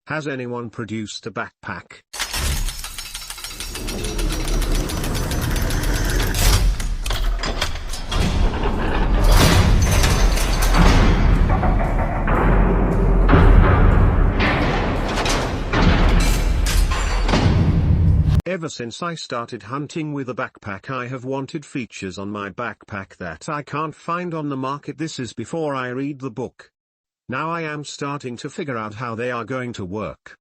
Has anyone produced a backpack? Ever since I started hunting with a backpack, I have wanted features on my backpack that I can't find on the market. This is before I read the book. Now I am starting to figure out how they are going to work.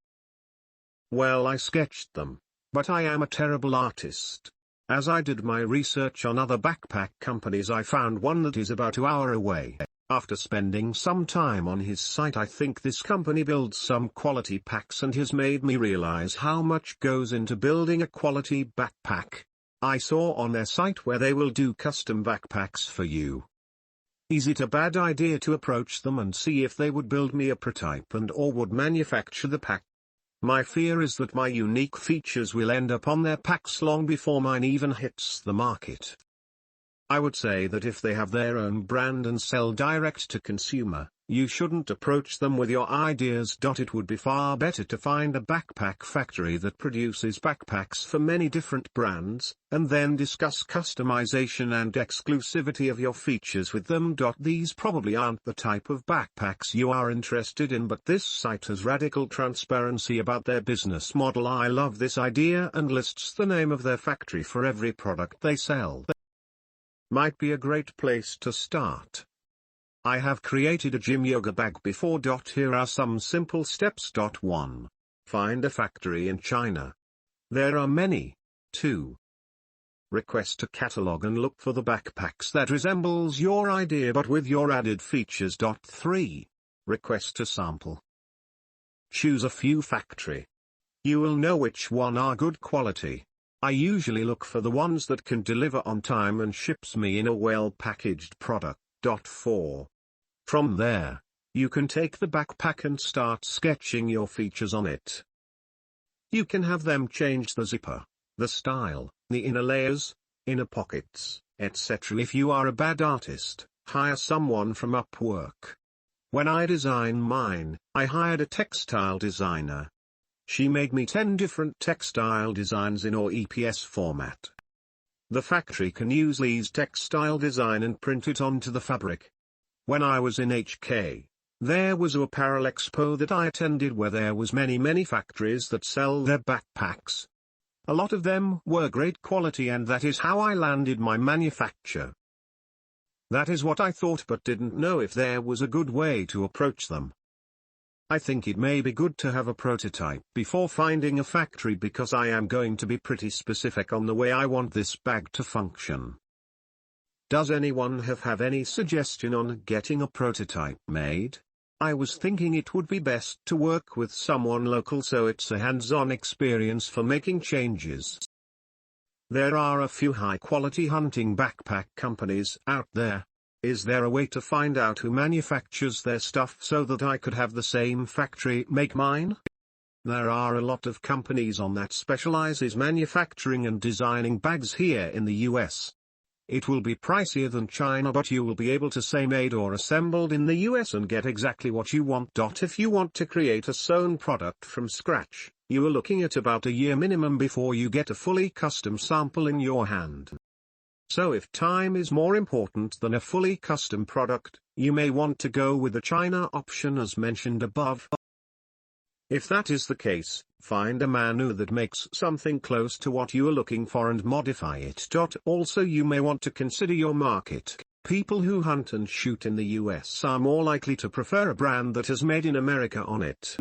Well, I sketched them, but I am a terrible artist. As I did my research on other backpack companies, I found one that is about 2 hours away. After spending some time on his site, I think this company builds some quality packs and has made me realize how much goes into building a quality backpack. I saw on their site where they will do custom backpacks for you. Is it a bad idea to approach them and see if they would build me a prototype and or would manufacture the pack? My fear is that my unique features will end up on their packs long before mine even hits the market. I would say that if they have their own brand and sell direct to consumer, you shouldn't approach them with your ideas. It would be far better to find a backpack factory that produces backpacks for many different brands, and then discuss customization and exclusivity of your features with them. These probably aren't the type of backpacks you are interested in, but this site has radical transparency about their business model. I love this idea, and lists the name of their factory for every product they sell. Might be a great place to start. I have created a gym yoga bag before. Here are some simple steps. 1. Find a factory in China. There are many. 2. Request a catalog and look for the backpacks that resembles your idea but with your added features. 3. Request a sample. Choose a few factory. You will know which one are good quality. I usually look for the ones that can deliver on time and ships me in a well-packaged product. 4. From there, you can take the backpack and start sketching your features on it. You can have them change the zipper, the style, the inner layers, inner pockets, etc. If you are a bad artist, hire someone from Upwork. When I designed mine, I hired a textile designer. She made me 10 different textile designs in EPS format. The factory can use Lee's textile design and print it onto the fabric. When I was in HK, there was a apparel expo that I attended where there was many factories that sell their backpacks. A lot of them were great quality, and that is how I landed my manufacture. That is what I thought, but didn't know if there was a good way to approach them. I think it may be good to have a prototype before finding a factory, because I am going to be pretty specific on the way I want this bag to function. Does anyone have any suggestion on getting a prototype made? I was thinking it would be best to work with someone local so it's a hands-on experience for making changes. There are a few high-quality hunting backpack companies out there. Is there a way to find out who manufactures their stuff so that I could have the same factory make mine? There are a lot of companies on that specializes manufacturing and designing bags here in the US. It will be pricier than China, but you will be able to say made or assembled in the US and get exactly what you want. If you want to create a sewn product from scratch, you are looking at about a year minimum before you get a fully custom sample in your hand. So if time is more important than a fully custom product, you may want to go with the China option as mentioned above. If that is the case, find a manu that makes something close to what you are looking for and modify it. Also, you may want to consider your market. People who hunt and shoot in the US are more likely to prefer a brand that has Made in America on it.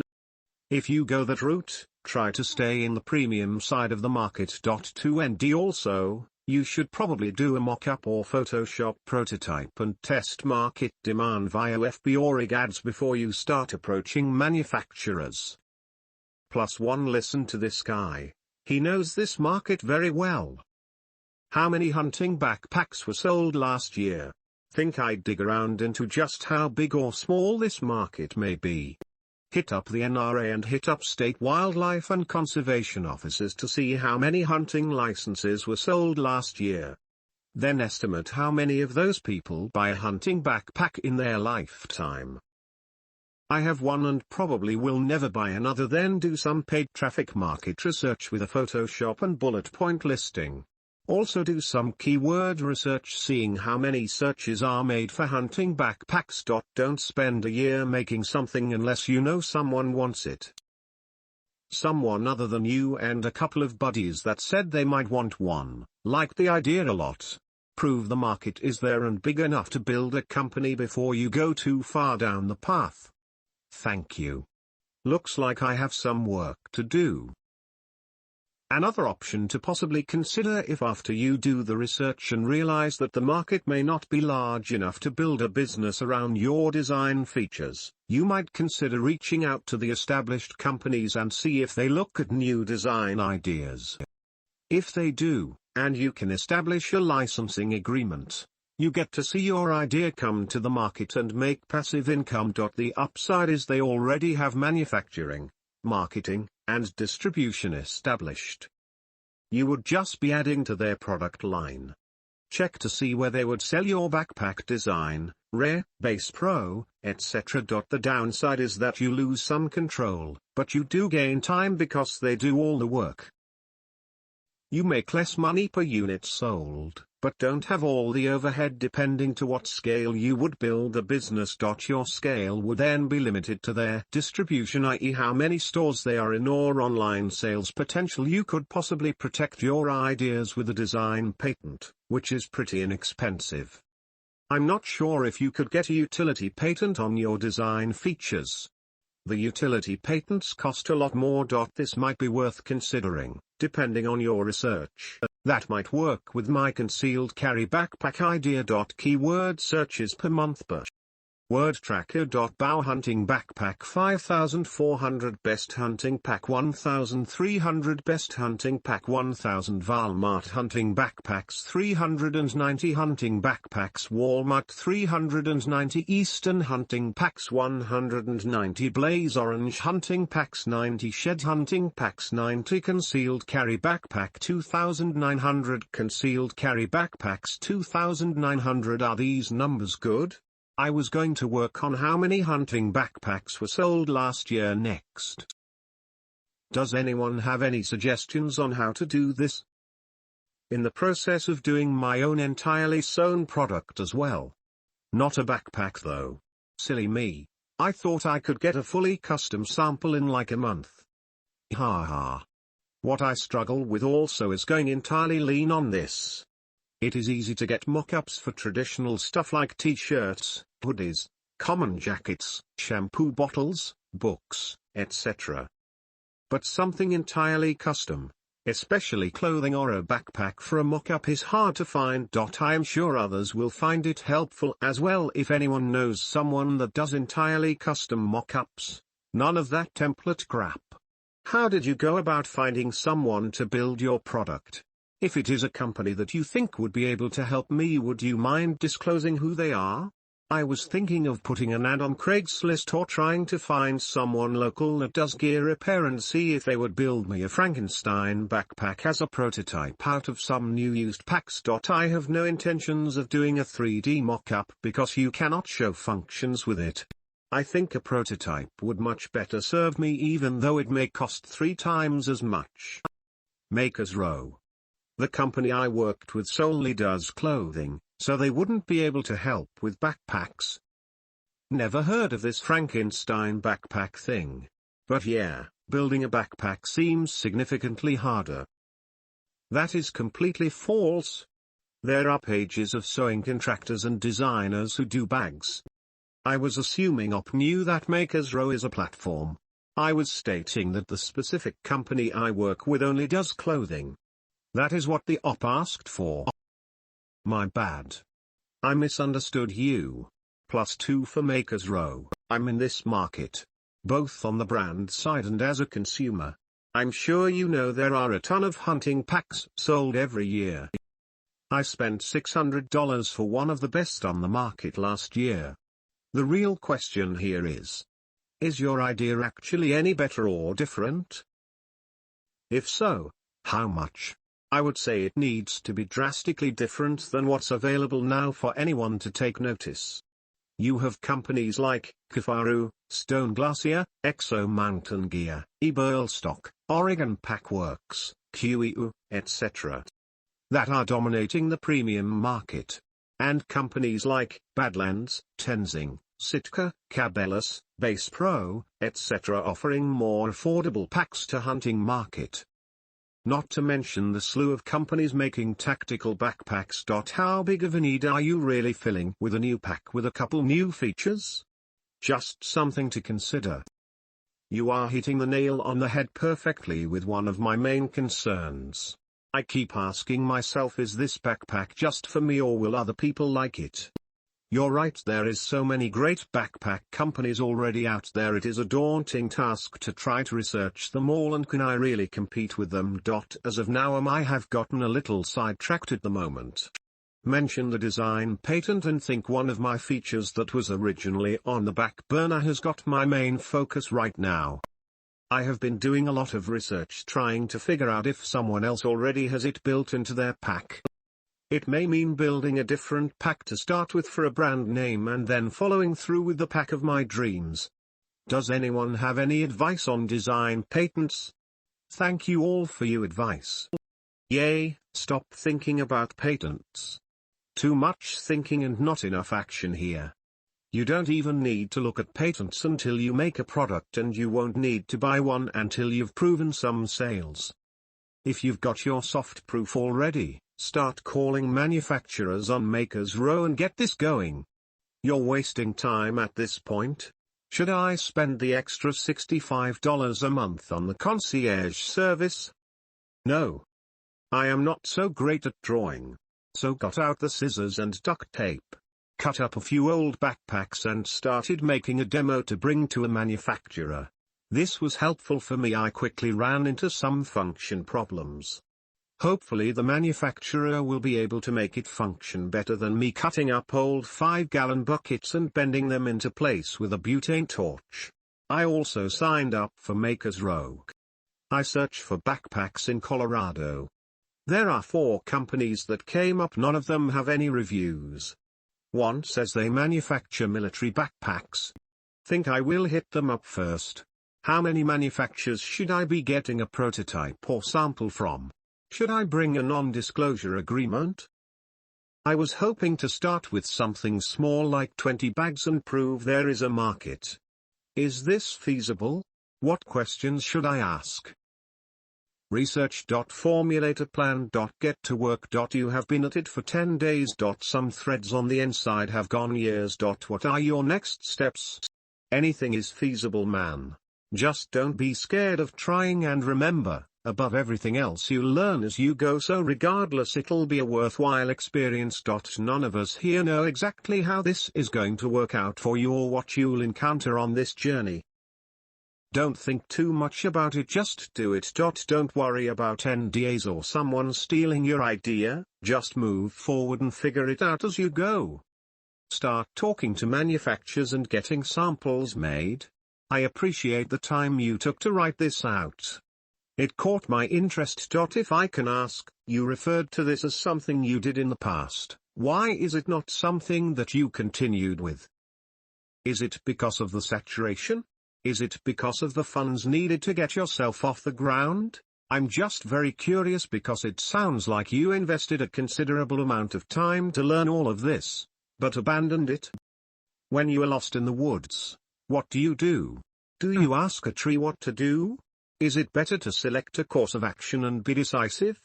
If you go that route, try to stay in the premium side of the market. 2 and also, you should probably do a mock-up or Photoshop prototype and test market demand via FB or IG ads before you start approaching manufacturers. +1 Listen to this guy. He knows this market very well. How many hunting backpacks were sold last year? Think I'd dig around into just how big or small this market may be. Hit up the NRA and hit up state wildlife and conservation offices to see how many hunting licenses were sold last year. Then estimate how many of those people buy a hunting backpack in their lifetime. I have one and probably will never buy another. Then do some paid traffic market research with a Photoshop and bullet point listing. Also do some keyword research, seeing how many searches are made for hunting backpacks. Don't spend a year making something unless you know someone wants it. Someone other than you and a couple of buddies that said they might want one, liked the idea a lot. Prove the market is there and big enough to build a company before you go too far down the path. Thank you. Looks like I have some work to do. Another option to possibly consider, if after you do the research and realize that the market may not be large enough to build a business around your design features, you might consider reaching out to the established companies and see if they look at new design ideas. If they do, and you can establish a licensing agreement, you get to see your idea come to the market and make passive income. The upside is they already have manufacturing, marketing, and distribution established. You would just be adding to their product line. Check to see where they would sell your backpack design, Rare, Base Pro, etc. The downside is that you lose some control, but you do gain time because they do all the work. You make less money per unit sold, but don't have all the overhead depending to what scale you would build a business. Your scale would then be limited to their distribution, i.e. how many stores they are in, or online sales potential. You could possibly protect your ideas with a design patent, which is pretty inexpensive. I'm not sure if you could get a utility patent on your design features. The utility patents cost a lot more. This might be worth considering, depending on your research. That might work with my concealed carry backpack idea. Keyword searches per month per word tracker. Bow hunting backpack 5400, best hunting pack 1300, best hunting pack 1000, Walmart hunting backpacks 390, hunting backpacks Walmart 390, Eastern hunting packs 190, Blaze Orange hunting packs 90, Shed hunting packs 90, concealed carry backpack 2900, concealed carry backpacks 2900. Are these numbers good? I was going to work on how many hunting backpacks were sold last year next. Does anyone have any suggestions on how to do this? In the process of doing my own entirely sewn product as well. Not a backpack though. Silly me, I thought I could get a fully custom sample in like a month. Haha. What I struggle with also is going entirely lean on this. It is easy to get mock-ups for traditional stuff like t-shirts, hoodies, common jackets, shampoo bottles, books, etc. But something entirely custom, especially clothing or a backpack for a mock-up, is hard to find. I am sure others will find it helpful as well if anyone knows someone that does entirely custom mock-ups. None of that template crap. How did you go about finding someone to build your product? If it is a company that you think would be able to help me, would you mind disclosing who they are? I was thinking of putting an ad on Craigslist or trying to find someone local that does gear repair and see if they would build me a Frankenstein backpack as a prototype out of some new used packs. I have no intentions of doing a 3D mock-up because you cannot show functions with it. I think a prototype would much better serve me, even though it may cost 3 times as much. Makers Row. The company I worked with solely does clothing, so they wouldn't be able to help with backpacks. Never heard of this Frankenstein backpack thing. But yeah, building a backpack seems significantly harder. That is completely false. There are pages of sewing contractors and designers who do bags. I was assuming OP knew that Makers Row is a platform. I was stating that the specific company I work with only does clothing. That is what the OP asked for. My bad. I misunderstood you. +2 for Makers Row. I'm in this market, both on the brand side and as a consumer. I'm sure you know there are a ton of hunting packs sold every year. I spent $600 for one of the best on the market last year. The real question here is your idea actually any better or different? If so, how much? I would say it needs to be drastically different than what's available now for anyone to take notice. You have companies like Kafaru, Stone Glacier, Exo Mountain Gear, eBurlstock, Oregon Packworks, QEU, etc. that are dominating the premium market. And companies like Badlands, Tenzing, Sitka, Cabela's, Base Pro, etc. offering more affordable packs to hunting market. Not to mention the slew of companies making tactical backpacks. How big of a need are you really filling with a new pack with a couple new features? Just something to consider. You are hitting the nail on the head perfectly with one of my main concerns. I keep asking myself, is this backpack just for me or will other people like it? You're right, there is so many great backpack companies already out there, it is a daunting task to try to research them all, and can I really compete with them? As of now I have gotten a little sidetracked at the moment. Mention the design patent and think one of my features that was originally on the back burner has got my main focus right now. I have been doing a lot of research trying to figure out if someone else already has it built into their pack. It may mean building a different pack to start with for a brand name and then following through with the pack of my dreams. Does anyone have any advice on design patents? Thank you all for your advice. Yay, stop thinking about patents. Too much thinking and not enough action here. You don't even need to look at patents until you make a product, and you won't need to buy one until you've proven some sales. If you've got your soft proof already, start calling manufacturers on Makers Row and get this going. You're wasting time at this point. Should I spend the extra $65 a month on the concierge service? No. I am not so great at drawing. So got out the scissors and duct tape, cut up a few old backpacks and started making a demo to bring to a manufacturer. This was helpful for me. I quickly ran into some function problems. Hopefully the manufacturer will be able to make it function better than me cutting up old 5-gallon buckets and bending them into place with a butane torch. I also signed up for Makers Row. I searched for backpacks in Colorado. There are 4 companies that came up, none of them have any reviews. One says they manufacture military backpacks. Think I will hit them up first. How many manufacturers should I be getting a prototype or sample from? Should I bring a non-disclosure agreement? I was hoping to start with something small like 20 bags and prove there is a market. Is this feasible? What questions should I ask? Research. Formulate a plan. Get to work. You have been at it for 10 days. Some threads on the inside have gone years. What are your next steps? Anything is feasible, man. Just don't be scared of trying, and remember, above everything else, you learn as you go, so regardless it'll be a worthwhile experience. None of us here know exactly how this is going to work out for you or what you'll encounter on this journey. Don't think too much about it, just do it. Don't worry about NDAs or someone stealing your idea, just move forward and figure it out as you go. Start talking to manufacturers and getting samples made. I appreciate the time you took to write this out. It caught my interest. If I can ask, you referred to this as something you did in the past. Why is it not something that you continued with? Is it because of the saturation? Is it because of the funds needed to get yourself off the ground? I'm just very curious because it sounds like you invested a considerable amount of time to learn all of this, but abandoned it. When you are lost in the woods, what do? Do you ask a tree what to do? Is it better to select a course of action and be decisive?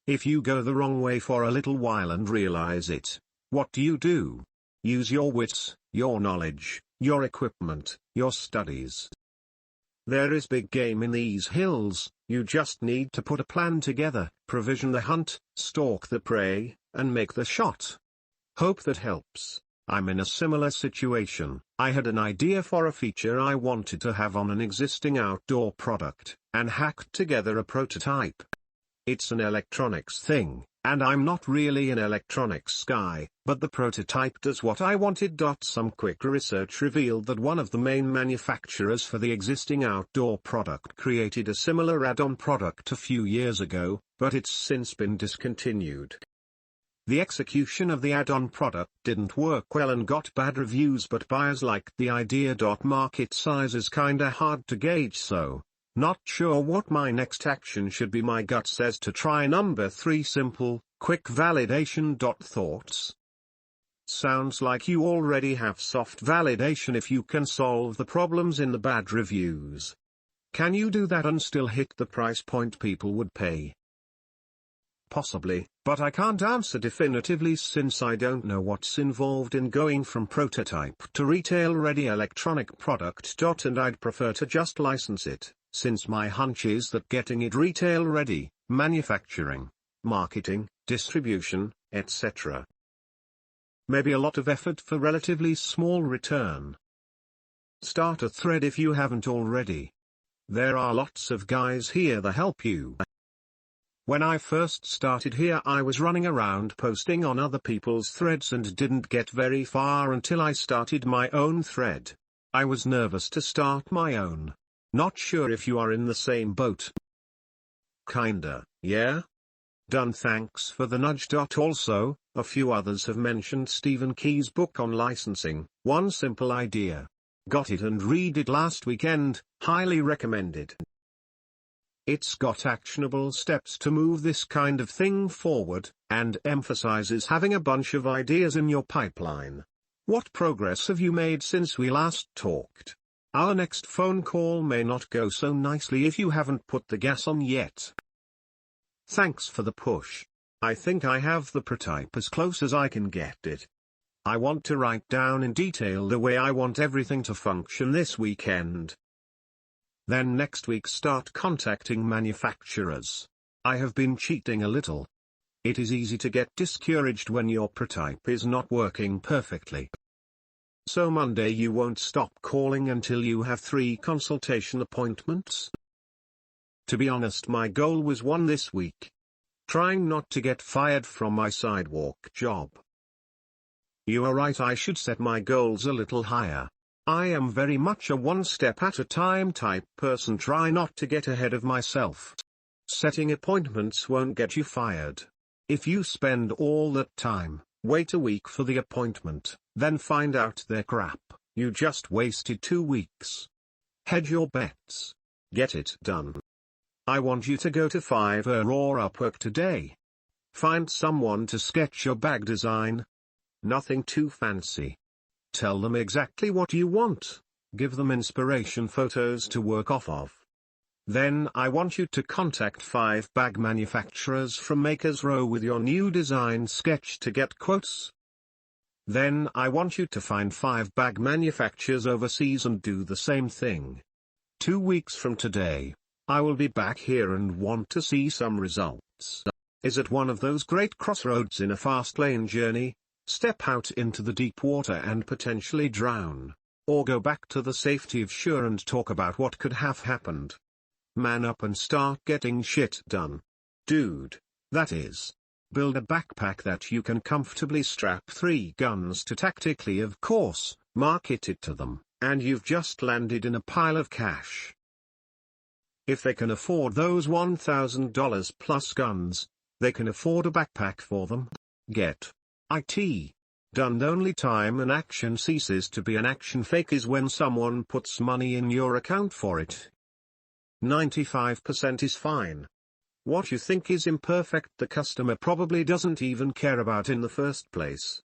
If you go the wrong way for a little while and realize it, what do? Use your wits, your knowledge, your equipment, your studies. There is big game in these hills. You just need to put a plan together, provision the hunt, stalk the prey, and make the shot. Hope that helps. I'm in a similar situation. I had an idea for a feature I wanted to have on an existing outdoor product, and hacked together a prototype. It's an electronics thing, and I'm not really an electronics guy, but the prototype does what I wanted. Some quick research revealed that one of the main manufacturers for the existing outdoor product created a similar add-on product a few years ago, but it's since been discontinued. The execution of the add-on product didn't work well and got bad reviews, but buyers liked the idea. Market size is kinda hard to gauge, so not sure what my next action should be. My gut says to try number 3, simple, quick validation. Thoughts? Sounds like you already have soft validation if you can solve the problems in the bad reviews. Can you do that and still hit the price point people would pay? Possibly, but I can't answer definitively since I don't know what's involved in going from prototype to retail-ready electronic product. And I'd prefer to just license it, since my hunch is that getting it retail-ready, manufacturing, marketing, distribution, etc. Maybe a lot of effort for relatively small return. Start a thread if you haven't already. There are lots of guys here that help you. When I first started here, I was running around posting on other people's threads and didn't get very far until I started my own thread. I was nervous to start my own. Not sure if you are in the same boat. Kinda, yeah? Done. Thanks for the nudge. Also, a few others have mentioned Stephen Key's book on licensing, One Simple Idea. Got it and read it last weekend, highly recommended. It's got actionable steps to move this kind of thing forward, and emphasizes having a bunch of ideas in your pipeline. What progress have you made since we last talked? Our next phone call may not go so nicely if you haven't put the gas on yet. Thanks for the push. I think I have the prototype as close as I can get it. I want to write down in detail the way I want everything to function this weekend. Then next week start contacting manufacturers. I have been cheating a little. It is easy to get discouraged when your prototype is not working perfectly. So Monday you won't stop calling until you have 3 consultation appointments? To be honest, my goal was 1 this week. Trying not to get fired from my sidewalk job. You are right, I should set my goals a little higher. I am very much a one step at a time type person. Try not to get ahead of myself. Setting appointments won't get you fired. If you spend all that time, wait a week for the appointment, then find out they're crap, you just wasted 2 weeks. Hedge your bets. Get it done. I want you to go to Fiverr or Upwork today. Find someone to sketch your bag design. Nothing too fancy. Tell them exactly what you want. Give them inspiration photos to work off of. Then I want you to contact 5 bag manufacturers from Makers Row with your new design sketch to get quotes. Then I want you to find 5 bag manufacturers overseas and do the same thing. 2 weeks from today, I will be back here and want to see some results. Is it one of those great crossroads in a fast lane journey? Step out into the deep water and potentially drown. Or go back to the safety of shore and talk about what could have happened. Man up and start getting shit done. Dude, that is. Build a backpack that you can comfortably strap 3 guns to tactically, of course, market it to them, and you've just landed in a pile of cash. If they can afford those $1,000 plus guns, they can afford a backpack for them. Get it done. The only time an action ceases to be an action fake is when someone puts money in your account for it. 95% is fine. What you think is imperfect the customer probably doesn't even care about in the first place.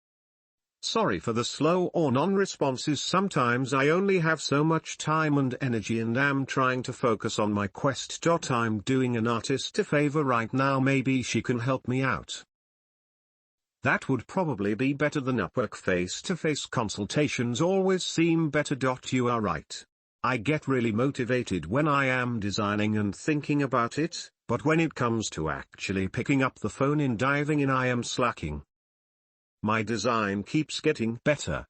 Sorry for the slow or non-responses. Sometimes I only have so much time and energy and am trying to focus on my quest. I'm doing an artist a favor right now, maybe she can help me out. That would probably be better than Upwork. Face-to-face consultations always seem better. You are right. I get really motivated when I am designing and thinking about it, but when it comes to actually picking up the phone and diving in, I am slacking. My design keeps getting better.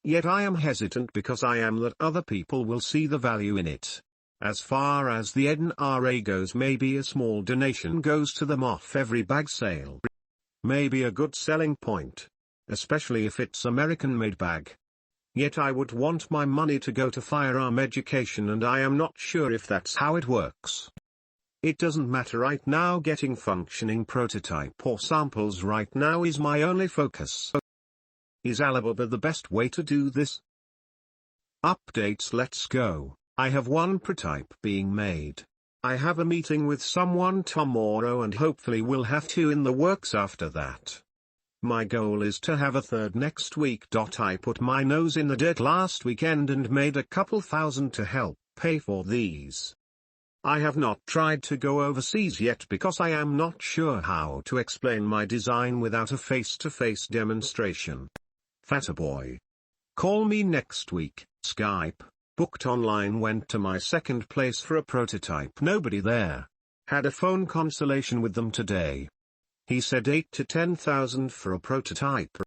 Yet I am hesitant because I am that other people will see the value in it. As far as the NRA goes, maybe a small donation goes to them off every bag sale. Maybe a good selling point. Especially if it's American-made bag. Yet I would want my money to go to firearm education, and I am not sure if that's how it works. It doesn't matter right now, getting functioning prototype or samples right now is my only focus. Is Alibaba the best way to do this? Updates. Let's go. I have one prototype being made. I have a meeting with someone tomorrow and hopefully we'll have two in the works after that. My goal is to have a third next week. I put my nose in the dirt last weekend and made a couple thousand to help pay for these. I have not tried to go overseas yet because I am not sure how to explain my design without a face-to-face demonstration. Fattaboy. Call me next week. Skype. Booked online. Went to my second place for a prototype. Nobody there. Had a phone consultation with them today. He said 8 to 10,000 for a prototype.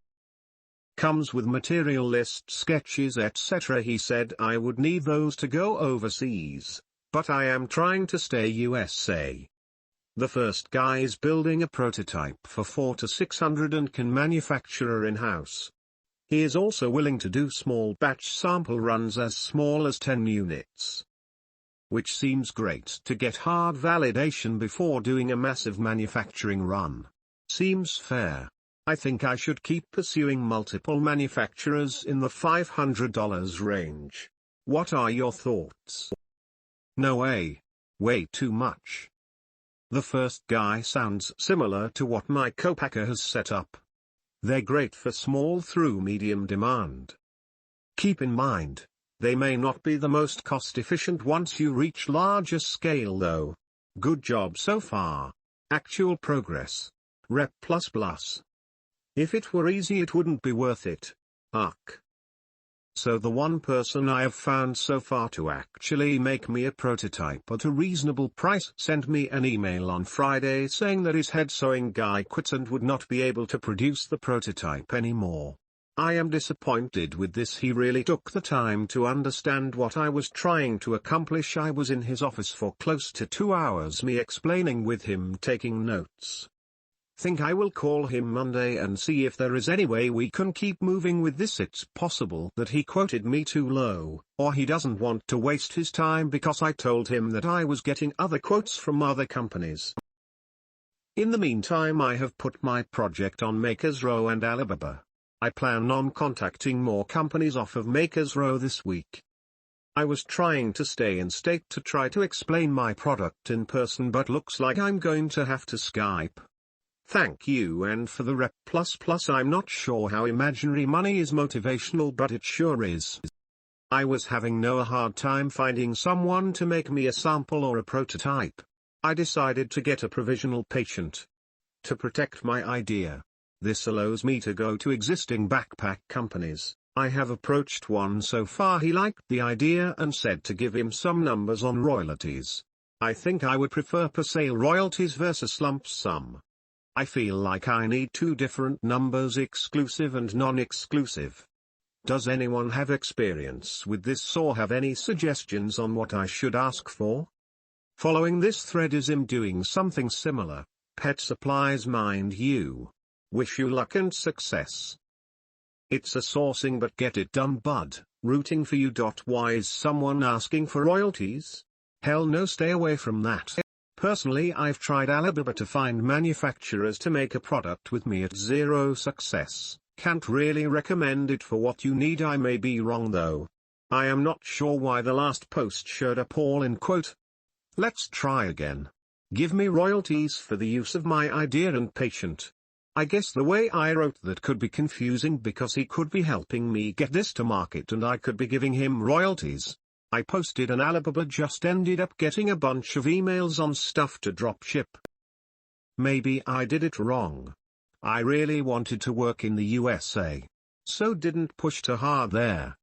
Comes with material list, sketches, etc. He said I would need those to go overseas, but I am trying to stay USA. The first guy is building a prototype for 400 to 600 and can manufacture in-house. He is also willing to do small batch sample runs as small as 10 units. Which seems great to get hard validation before doing a massive manufacturing run. Seems fair. I think I should keep pursuing multiple manufacturers in the $500 range. What are your thoughts? No way. Way too much. The first guy sounds similar to what my co-packer has set up. They're great for small through medium demand. Keep in mind, they may not be the most cost-efficient once you reach larger scale though. Good job so far. Actual progress. Rep++. If it were easy it wouldn't be worth it. Ugh. So the one person I have found so far to actually make me a prototype at a reasonable price sent me an email on Friday saying that his head sewing guy quit and would not be able to produce the prototype anymore. I am disappointed with this. He really took the time to understand what I was trying to accomplish. I was in his office for close to 2 hours, me explaining with him, taking notes. Think I will call him Monday and see if there is any way we can keep moving with this. It's possible that he quoted me too low, or he doesn't want to waste his time because I told him that I was getting other quotes from other companies. In the meantime I have put my project on Makers Row and Alibaba. I plan on contacting more companies off of Makers Row this week. I was trying to stay in state to try to explain my product in person, but looks like I'm going to have to Skype. Thank you. And for the Rep++, I'm not sure how imaginary money is motivational, but it sure is. I was having no hard time finding someone to make me a sample or a prototype. I decided to get a provisional patent to protect my idea. This allows me to go to existing backpack companies. I have approached one so far. He liked the idea and said to give him some numbers on royalties. I think I would prefer per sale royalties versus lump sum. I feel like I need two different numbers, exclusive and non-exclusive. Does anyone have experience with this or have any suggestions on what I should ask for? Following this thread is him doing something similar. Pet supplies, mind you. Wish you luck and success. It's a sourcing but get it done bud. Rooting for you. Why is someone asking for royalties? Hell no, stay away from that. Personally, I've tried Alibaba to find manufacturers to make a product with me at zero success. Can't really recommend it for what you need. I may be wrong though. I am not sure why the last post showed up all in quote. Let's try again. Give me royalties for the use of my idea and patent. I guess the way I wrote that could be confusing because he could be helping me get this to market and I could be giving him royalties. I posted and Alibaba just ended up getting a bunch of emails on stuff to drop ship. Maybe I did it wrong. I really wanted to work in the USA, so didn't push too hard there.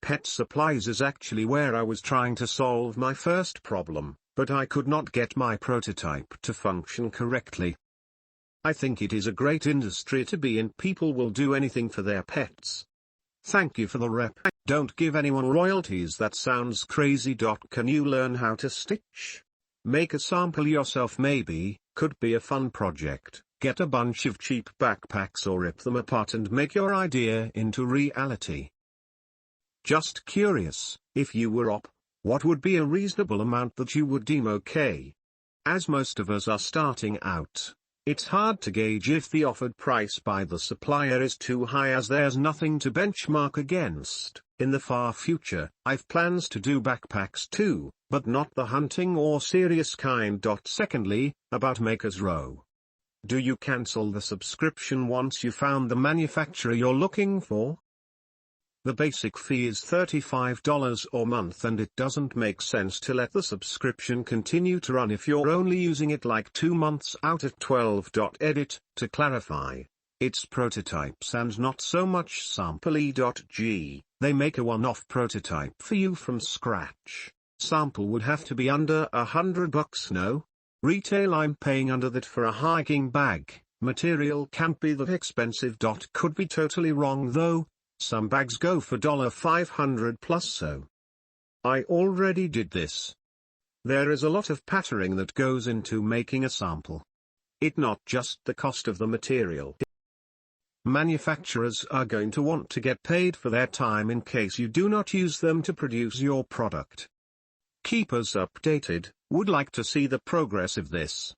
Pet supplies is actually where I was trying to solve my first problem, but I could not get my prototype to function correctly. I think it is a great industry to be in. People will do anything for their pets. Thank you for the rep. Don't give anyone royalties. That sounds crazy. Can you learn how to stitch? Make a sample yourself maybe. Could be a fun project. Get a bunch of cheap backpacks or rip them apart and make your idea into reality. Just curious, if you were op, what would be a reasonable amount that you would deem okay? As most of us are starting out, it's hard to gauge if the offered price by the supplier is too high, as there's nothing to benchmark against. In the far future, I've plans to do backpacks too, but not the hunting or serious kind. Secondly, about Makers Row. Do you cancel the subscription once you found the manufacturer you're looking for? The basic fee is $35 a month, and it doesn't make sense to let the subscription continue to run if you're only using it like 2 months out at 12. Edit, to clarify, it's prototypes and not so much sample.g. They make a one-off prototype for you from scratch. Sample would have to be under $100, no? Retail I'm paying under that for a hiking bag. Material can't be that expensive. Could be totally wrong though. Some bags go for $500 plus, so I already did this. There is a lot of patterning that goes into making a sample. It's not just the cost of the material. Manufacturers are going to want to get paid for their time in case you do not use them to produce your product. Keep us updated. Would like to see the progress of this.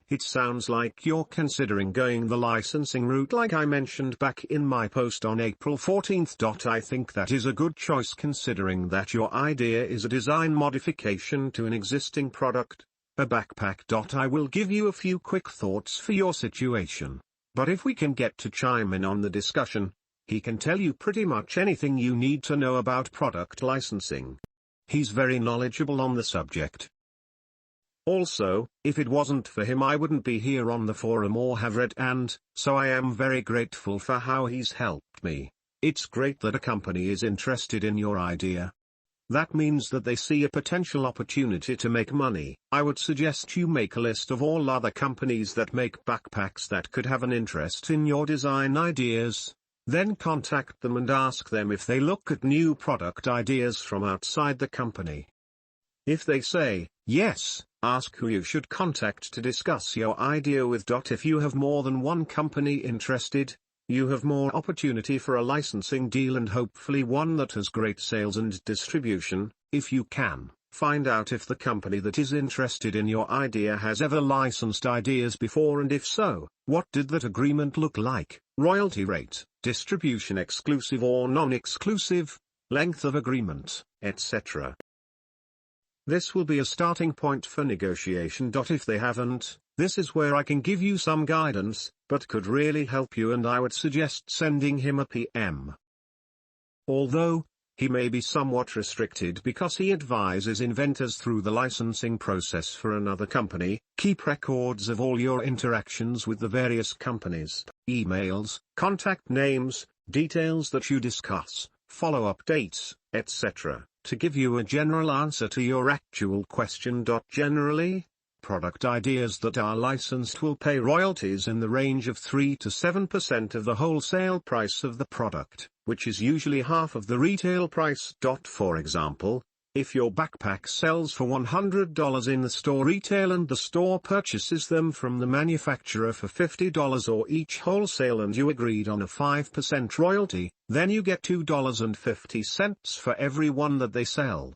It sounds like you're considering going the licensing route like I mentioned back in my post on April 14th. I think that is a good choice considering that your idea is a design modification to an existing product, a backpack. I will give you a few quick thoughts for your situation, but if we can get to chime in on the discussion, he can tell you pretty much anything you need to know about product licensing. He's very knowledgeable on the subject. Also, if it wasn't for him I wouldn't be here on the forum or have read, and so I am very grateful for how he's helped me. It's great that a company is interested in your idea. That means that they see a potential opportunity to make money. I would suggest you make a list of all other companies that make backpacks that could have an interest in your design ideas. Then contact them and ask them if they look at new product ideas from outside the company. If they say yes, ask who you should contact to discuss your idea with. If you have more than one company interested, you have more opportunity for a licensing deal and hopefully one that has great sales and distribution. If you can, find out if the company that is interested in your idea has ever licensed ideas before, and if so, what did that agreement look like, royalty rate, distribution exclusive or non-exclusive, length of agreement, etc. This will be a starting point for negotiation. If they haven't, this is where I can give you some guidance, but could really help you, and I would suggest sending him a PM. Although, he may be somewhat restricted because he advises inventors through the licensing process for another company. Keep records of all your interactions with the various companies, emails, contact names, details that you discuss, follow-up dates, etc. To give you a general answer to your actual question. Generally, product ideas that are licensed will pay royalties in the range of 3 to 7% of the wholesale price of the product, which is usually half of the retail price. For example, if your backpack sells for $100 in the store retail and the store purchases them from the manufacturer for $50 or each wholesale and you agreed on a 5% royalty, then you get $2.50 for every one that they sell.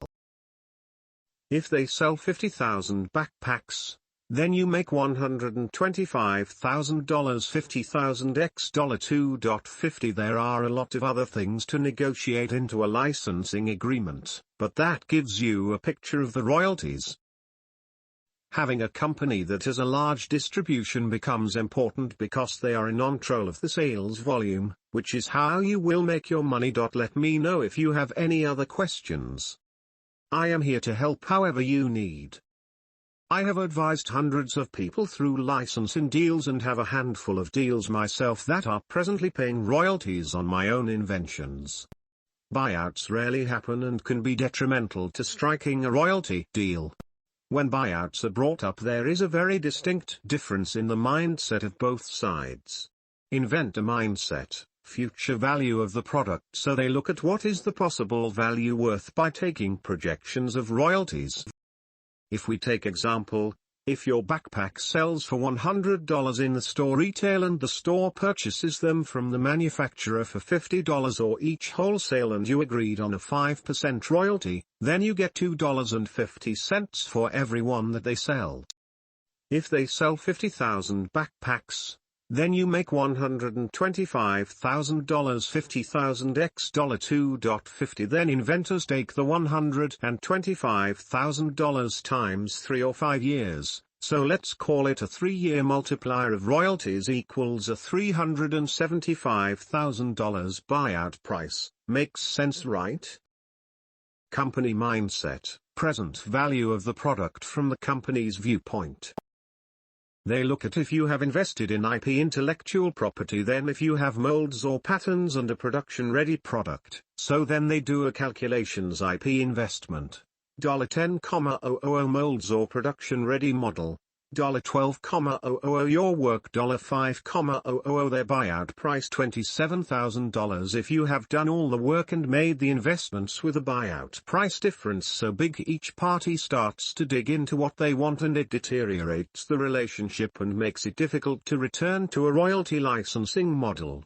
If they sell 50,000 backpacks, then you make $125,000. 50,000 x $2.50. There are a lot of other things to negotiate into a licensing agreement, but that gives you a picture of the royalties. Having a company that has a large distribution becomes important because they are in control of the sales volume, which is how you will make your money. Let me know if you have any other questions. I am here to help however you need. I have advised hundreds of people through licensing deals and have a handful of deals myself that are presently paying royalties on my own inventions. Buyouts rarely happen and can be detrimental to striking a royalty deal. When buyouts are brought up, there is a very distinct difference in the mindset of both sides. Inventor mindset, future value of the product, so they look at what is the possible value worth by taking projections of royalties. If we take example, if your backpack sells for $100 in the store retail and the store purchases them from the manufacturer for $50 or each wholesale and you agreed on a 5% royalty, then you get $2.50 for every one that they sell. If they sell 50,000 backpacks, then you make $125,000, 50,000 x $2.50. Then inventors take the $125,000 times 3 or 5 years, so let's call it a 3-year multiplier of royalties equals a $375,000 buyout price. Makes sense, right? Company mindset, present value of the product from the company's viewpoint. They look at if you have invested in IP, intellectual property, then if you have molds or patterns and a production-ready product, so then they do a calculations IP investment, $10,000 molds or production-ready model, $12,000 your work, $5,000 their buyout price, $27,000 if you have done all the work and made the investments with a buyout price difference so big each party starts to dig into what they want and it deteriorates the relationship and makes it difficult to return to a royalty licensing model.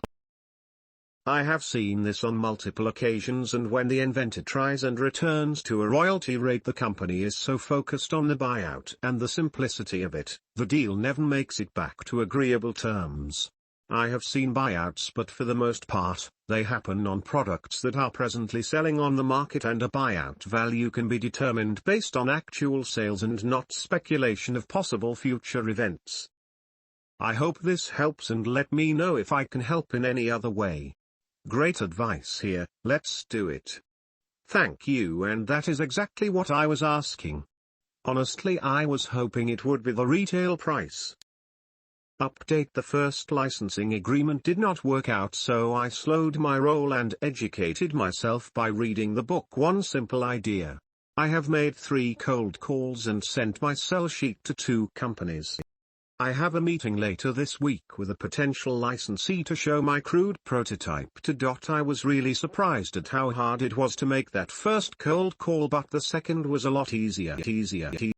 I have seen this on multiple occasions, and when the inventor tries and returns to a royalty rate, the company is so focused on the buyout and the simplicity of it, the deal never makes it back to agreeable terms. I have seen buyouts, but for the most part, they happen on products that are presently selling on the market, and a buyout value can be determined based on actual sales and not speculation of possible future events. I hope this helps, and let me know if I can help in any other way. Great advice here, let's do it. Thank you, and that is exactly what I was asking. Honestly, I was hoping it would be the retail price. Update: the first licensing agreement did not work out, so I slowed my roll and educated myself by reading the book One Simple Idea. I have made 3 cold calls and sent my sell sheet to 2 companies. I have a meeting later this week with a potential licensee to show my crude prototype to. I was really surprised at how hard it was to make that first cold call, but the second was a lot easier.